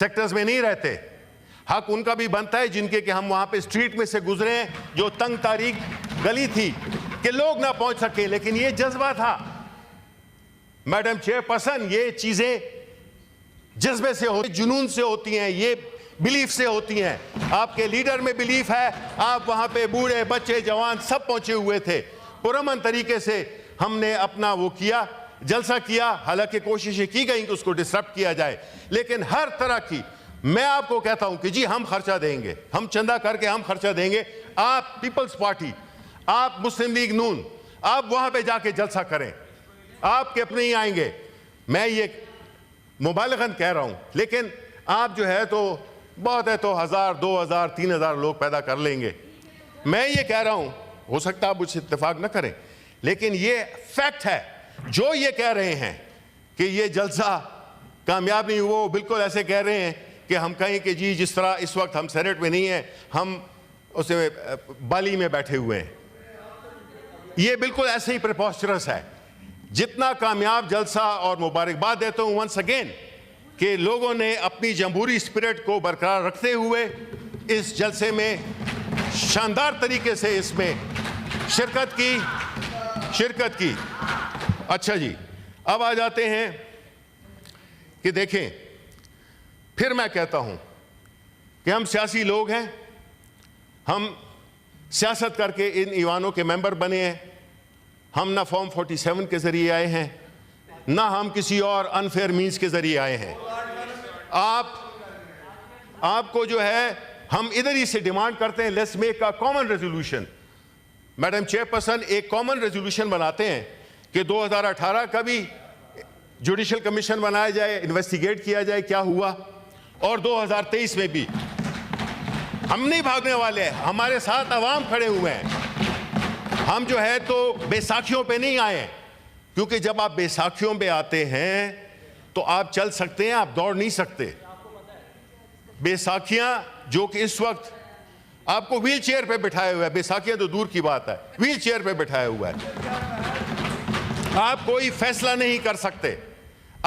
Sectors में नहीं रहते। हक उनका भी बनता है जिनके कि हम वहां पे स्ट्रीट में से गुजरे, जो तंग तारीख गली थी कि लोग ना पहुंच सके, लेकिन ये जज्बा था। मैडम चेयरपर्सन, ये चीजें जज्बे से होती, जुनून से होती हैं, ये बिलीफ से होती हैं। आपके लीडर में बिलीफ है, आप वहां पे बूढ़े बच्चे जवान सब पहुंचे हुए थे। पुरअमन तरीके से हमने अपना वो किया, जलसा किया। हालांकि कोशिशें की गई कि उसको डिस्टर्ब किया जाए, लेकिन हर तरह की, मैं आपको कहता हूं कि जी हम खर्चा देंगे, हम चंदा करके हम खर्चा देंगे। आप पीपल्स पार्टी, आप मुस्लिम लीग नून, आप वहां पे जाके जलसा करें, आपके अपने ही आएंगे। मैं ये मुबालगन कह रहा हूं, लेकिन आप जो है तो बहुत है तो 1000 2000 3000 लोग पैदा कर लेंगे। मैं ये कह रहा हूं, हो सकता है आप मुझसे इत्तेफाक न करें, लेकिन ये फैक्ट है। जो ये कह रहे हैं कि ये जलसा कामयाब नहीं हुआ, वो बिल्कुल ऐसे कह रहे हैं कि हम कहें कि जी जिस तरह इस वक्त हम सेनेट में नहीं हैं, हम उसे बाली में बैठे हुए हैं। ये बिल्कुल ऐसे ही प्रिपॉस्चरस है। जितना कामयाब जलसा, और मुबारकबाद देता हूं वंस अगेन कि लोगों ने अपनी जमहूरी स्पिरिट को बरकरार रखते हुए इस जलसे में शानदार तरीके से इसमें शिरकत की। अच्छा जी, अब आ जाते हैं कि देखें, फिर मैं कहता हूं कि हम सियासी लोग हैं, हम सियासत करके इन ईवानों के मेंबर बने हैं। हम ना फॉर्म 47 के जरिए आए हैं, ना हम किसी और अनफेयर मीन्स के जरिए आए हैं। आपको जो है, हम इधर ही से डिमांड करते हैं, let's make a common resolution. Madam chairperson, एक कॉमन रेजोल्यूशन बनाते हैं कि 2018 का भी जुडिशल कमीशन बनाया जाए, इन्वेस्टिगेट किया जाए क्या हुआ, और 2023 में भी। हम नहीं भागने वाले हैं, हमारे साथ अवाम खड़े हुए हैं। हम जो है तो बैसाखियों पे नहीं आए, क्योंकि जब आप बैसाखियों पे आते हैं तो आप चल सकते हैं, आप दौड़ नहीं सकते। बैसाखियां जो कि इस वक्त आपको व्हील चेयर पे बिठाया हुआ है, बैसाखियां तो दूर की बात है, व्हील चेयर पे बिठाया हुआ है। आप कोई फैसला नहीं कर सकते,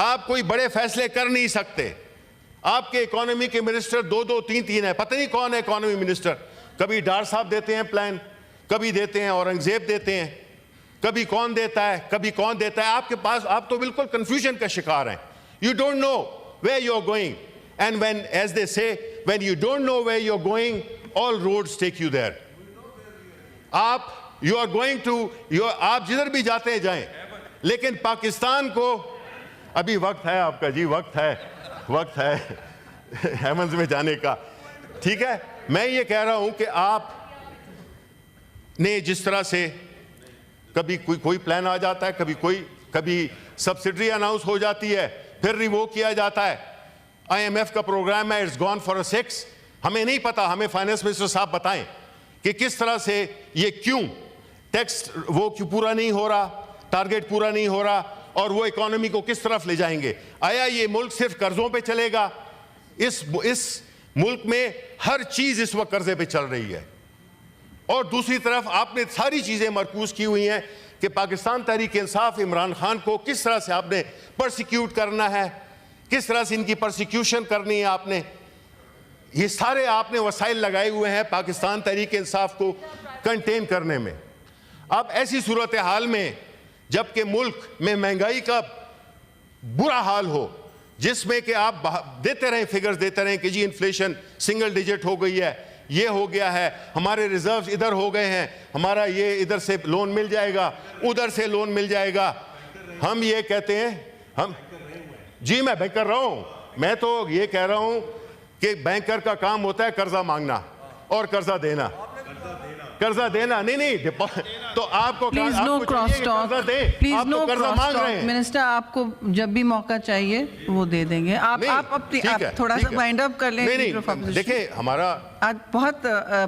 आप कोई बड़े फैसले कर नहीं सकते। आपके इकोनॉमी के मिनिस्टर 2-2 3-3 है, पता नहीं कौन है इकोनॉमी मिनिस्टर। कभी डार साहब देते हैं प्लान, कभी देते हैं औरंगजेब देते हैं, कभी कौन देता है, कभी कौन देता है। आपके पास, आप तो बिल्कुल कंफ्यूजन का शिकार हैं। You don't know where you are going, and when, as they say, when you don't know where you are going, all roads take you there. You are going to, आप जिधर भी जाते हैं जाएं, लेकिन पाकिस्तान को अभी वक्त है आपका जी, वक्त है हेमंस में जाने का। ठीक है, मैं ये कह रहा हूं कि आप ने जिस तरह से कभी कोई प्लान आ जाता है, कभी सब्सिडी अनाउंस हो जाती है, फिर रिवोक किया जाता है। IMF का प्रोग्राम है, इट्स गॉन फॉर अ 6। हमें नहीं पता, हमें फाइनेंस मिनिस्टर साहब बताएं कि किस तरह से ये क्यों टैक्स वो क्यों पूरा नहीं हो रहा, टारगेट पूरा नहीं हो रहा, और वो इकोनॉमी को किस तरफ ले जाएंगे। आया ये मुल्क सिर्फ कर्जों पे चलेगा? इस मुल्क में हर चीज इस वक्त कर्जे पे चल रही है, और दूसरी तरफ आपने सारी चीजें मरकूज की हुई हैं कि पाकिस्तान तहरीक इंसाफ, इमरान खान को किस तरह से आपने परसिक्यूट करना है, किस तरह से इनकी परसिक्यूशन करनी है आपने। ये सारे आपने वसाइल लगाए हुए हैं पाकिस्तान तहरीक इंसाफ को कंटेन करने में। अब ऐसी सूरत हाल में, जबकि मुल्क में महंगाई का बुरा हाल हो, जिसमें कि आप देते रहें, फिगर्स देते रहें कि जी इन्फ्लेशन सिंगल डिजिट हो गई है, ये हो गया है, हमारे रिजर्व्स इधर हो गए हैं, हमारा ये इधर से लोन मिल जाएगा, उधर से लोन मिल जाएगा। हम ये कहते हैं, हम जी मैं बैंक कर रहा हूं, मैं तो ये कह रहा हूं कि बैंकर का काम होता है कर्जा मांगना और कर्जा देना। नहीं तो आपको please no cross talk, please no cross talk. Minister, आपको जब भी मौका चाहिए वो दे देंगे। आप थोड़ा सा वाइंड अप कर लें। नहीं, देखिए हमारा आज बहुत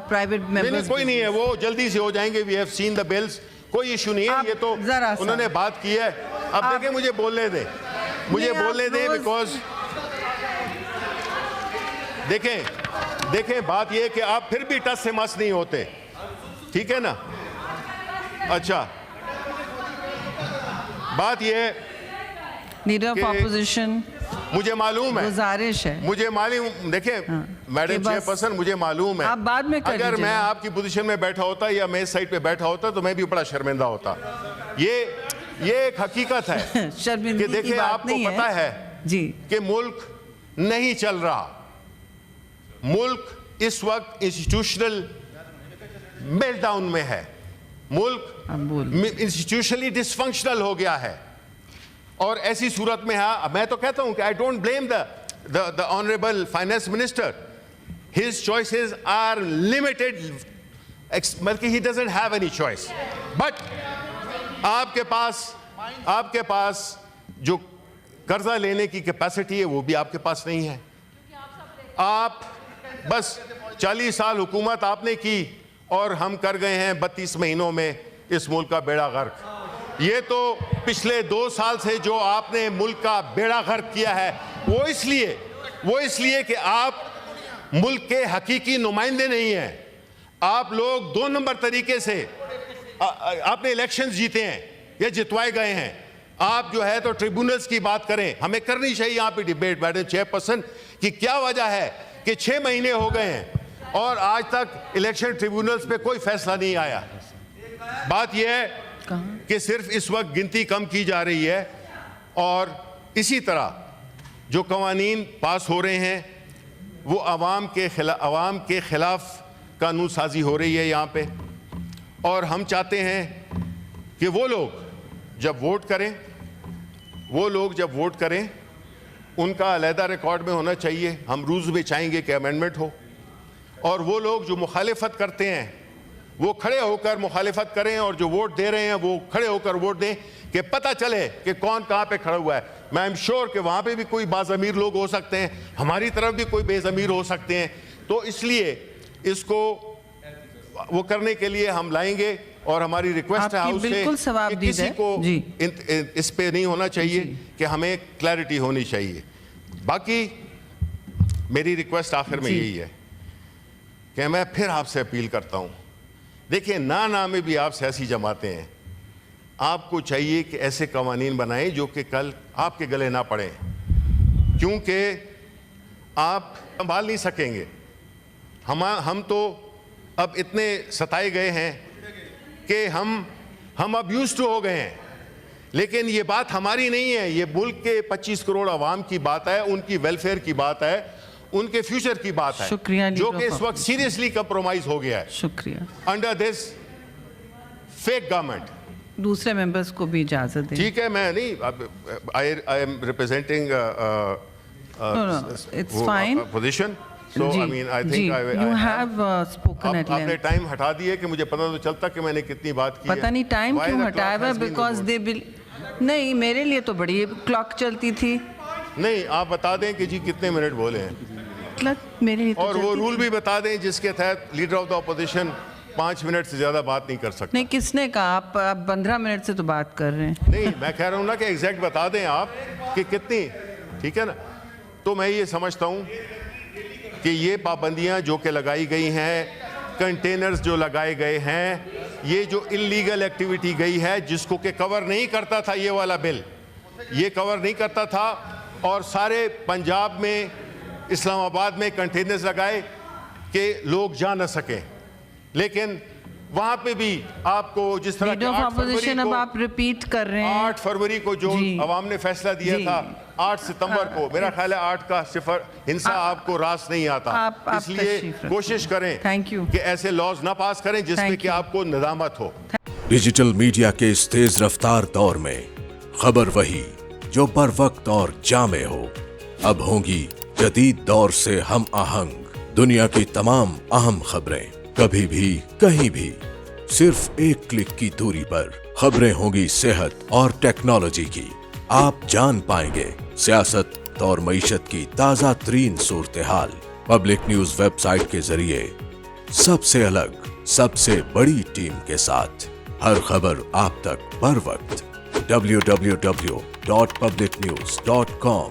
प्राइवेट मेंबर्स, कोई नहीं है, वो जल्दी से हो जाएंगे। We have seen the bills, कोई इशू नहीं है। ये तो उन्होंने बात की है। अब देखिए मुझे बोलने दें, बिकॉज देखें बात ये कि आप फिर भी टस से मस नहीं होते, ठीक है ना। अच्छा, बात ये लीडर ऑफ ऑपोजिशन, मुझे मालूम है, गुजारिश है, मुझे मालूम, देखिए मैडम चेयरपर्सन, मुझे मालूम है, आप बाद में कर अगर मैं आपकी पोजीशन में बैठा होता या मैं इस साइड पे बैठा होता तो मैं भी बड़ा शर्मिंदा होता। ये एक हकीकत है कि देखिए आपको पता है जी कि मुल्क नहीं चल रहा, मुल्क इस वक्त इंस्टीट्यूशनल मेल्टडाउन में है, मुल्क इंस्टीट्यूशनली डिसफंक्शनल हो गया है। और ऐसी सूरत में है, मैं तो कहता हूं कि I don't blame the honourable finance minister, his choices are limited, बल्कि he doesn't have any choice. But आपके पास जो कर्जा लेने की कैपेसिटी है वो भी आपके पास नहीं है। आप बस 40 साल हुकूमत आपने की और हम कर गए हैं 32 महीनों में इस मुल्क का बेड़ा गर्क। ये तो पिछले 2 साल से जो आपने मुल्क का बेड़ा गर्क किया है वो इसलिए कि आप मुल्क के हकीकी नुमाइंदे नहीं हैं। आप लोग 2 नंबर तरीके से आपने इलेक्शंस जीते हैं या जितवाए गए हैं। आप जो है तो ट्रिब्यूनल्स की बात करें, हमें करनी चाहिए यहाँ पे डिबेट मैडम चेयरपर्सन कि क्या वजह है कि 6 महीने हो गए हैं और आज तक इलेक्शन ट्रिब्यूनल्स पे कोई फैसला नहीं आया। बात यह है कि सिर्फ इस वक्त गिनती कम की जा रही है और इसी तरह जो कवानीन पास हो रहे हैं वो अवाम के खिलाफ कानून साजी हो रही है यहाँ पे। और हम चाहते हैं कि वो लोग जब वोट करें उनका अलहदा रिकॉर्ड में होना चाहिए। हम रूल्स में चाहेंगे कि अमेंडमेंट हो और वो लोग जो मुखालिफत करते हैं वो खड़े होकर मुखालिफत करें और जो वोट दे रहे हैं वो खड़े होकर वोट दें कि पता चले कि कौन कहाँ पे खड़ा हुआ है। मैं एम श्योर कि वहाँ पे भी कोई बाज़मीर लोग हो सकते हैं, हमारी तरफ भी कोई बेज़मीर हो सकते हैं, तो इसलिए इसको वो करने के लिए हम लाएंगे और हमारी रिक्वेस्ट है हाउस से कि किसी को इस पे नहीं होना चाहिए कि हमें क्लैरिटी होनी चाहिए। बाकी मेरी रिक्वेस्ट आखिर में यही है कि मैं फिर आपसे अपील करता हूं, देखिए ना में भी आप सियासी जमातें हैं, आपको चाहिए कि ऐसे कवानीन बनाएं जो कि कल आपके गले ना पड़े, क्योंकि आप संभाल नहीं सकेंगे। हम तो अब इतने सताए गए हैं कि हम अब यूज्ड टू हो गए हैं। लेकिन ये बात हमारी नहीं है, ये मुल्क के 25 करोड़ आवाम की बात है, उनकी वेलफेयर की बात है, उनके फ्यूचर की बात है, जो कि इस वक्त सीरियसली कंप्रोमाइज हो गया है। शुक्रिया। Under this fake government. दूसरे मेंबर्स को भी इजाजत दें। ठीक है, मैं नहीं, I am representing it's fine position. So, I mean, I think you have spoken at length. आपने टाइम हटा दिए कि मुझे पता तो चलता कि मैंने कितनी बात की है। पता नहीं टाइम क्यों हटाया है, because they will नहीं, मेरे लिए तो बड़ी क्लॉक चलती थी। नहीं, आप बता दें कि जी कितने मिनट बोले हैं क्लॉक मेरे लिए तो और वो रूल भी बता दें जिसके तहत leader of the opposition 5 minute से ज्यादा बात नहीं कर सकता। नहीं, किसने कहा? आप 15 मिनट से तो बात कर रहे हैं। नहीं, मैं कह रहा हूँ ना कि एग्जैक्ट बता दें आप कि कितनी, ठीक है ना। तो मैं ये समझता हूँ कि ये पाबंदियां जो कि लगाई गई हैं, कंटेनर्स जो लगाए गए हैं, ये जो इल्लीगल एक्टिविटी गई है जिसको कि कवर नहीं करता था ये वाला बिल, ये कवर नहीं करता था और सारे पंजाब में, इस्लामाबाद में कंटेनर्स लगाए कि लोग जा न सकें। लेकिन वहां पे भी आपको जिस तरह के 8 फरवरी को, अब आप रिपीट कर रहे हैं, 8 फरवरी को जो अवाम ने फैसला दिया था, 8 सितंबर को, मेरा ख्याल है 8 का सिफर हिंसा आपको रास नहीं आता। इसलिए कोशिश करें कि ऐसे लॉज ना पास करें जिसमें कि आपको नदामत हो। डिजिटल मीडिया के इस तेज रफ्तार दौर में खबर वही जो बर वक्त और जामे हो। अब होंगी जदीद दौर से हम आहंग दुनिया की तमाम अहम खबरें, कभी भी कहीं भी, सिर्फ एक क्लिक की दूरी पर। खबरें होंगी सेहत और टेक्नोलॉजी की, आप जान पाएंगे सियासत और मईशत की ताजा तरीन सूरत हाल। पब्लिक न्यूज वेबसाइट के जरिए सबसे अलग, सबसे बड़ी टीम के साथ हर खबर आप तक बर वक्त। www.publicnews.com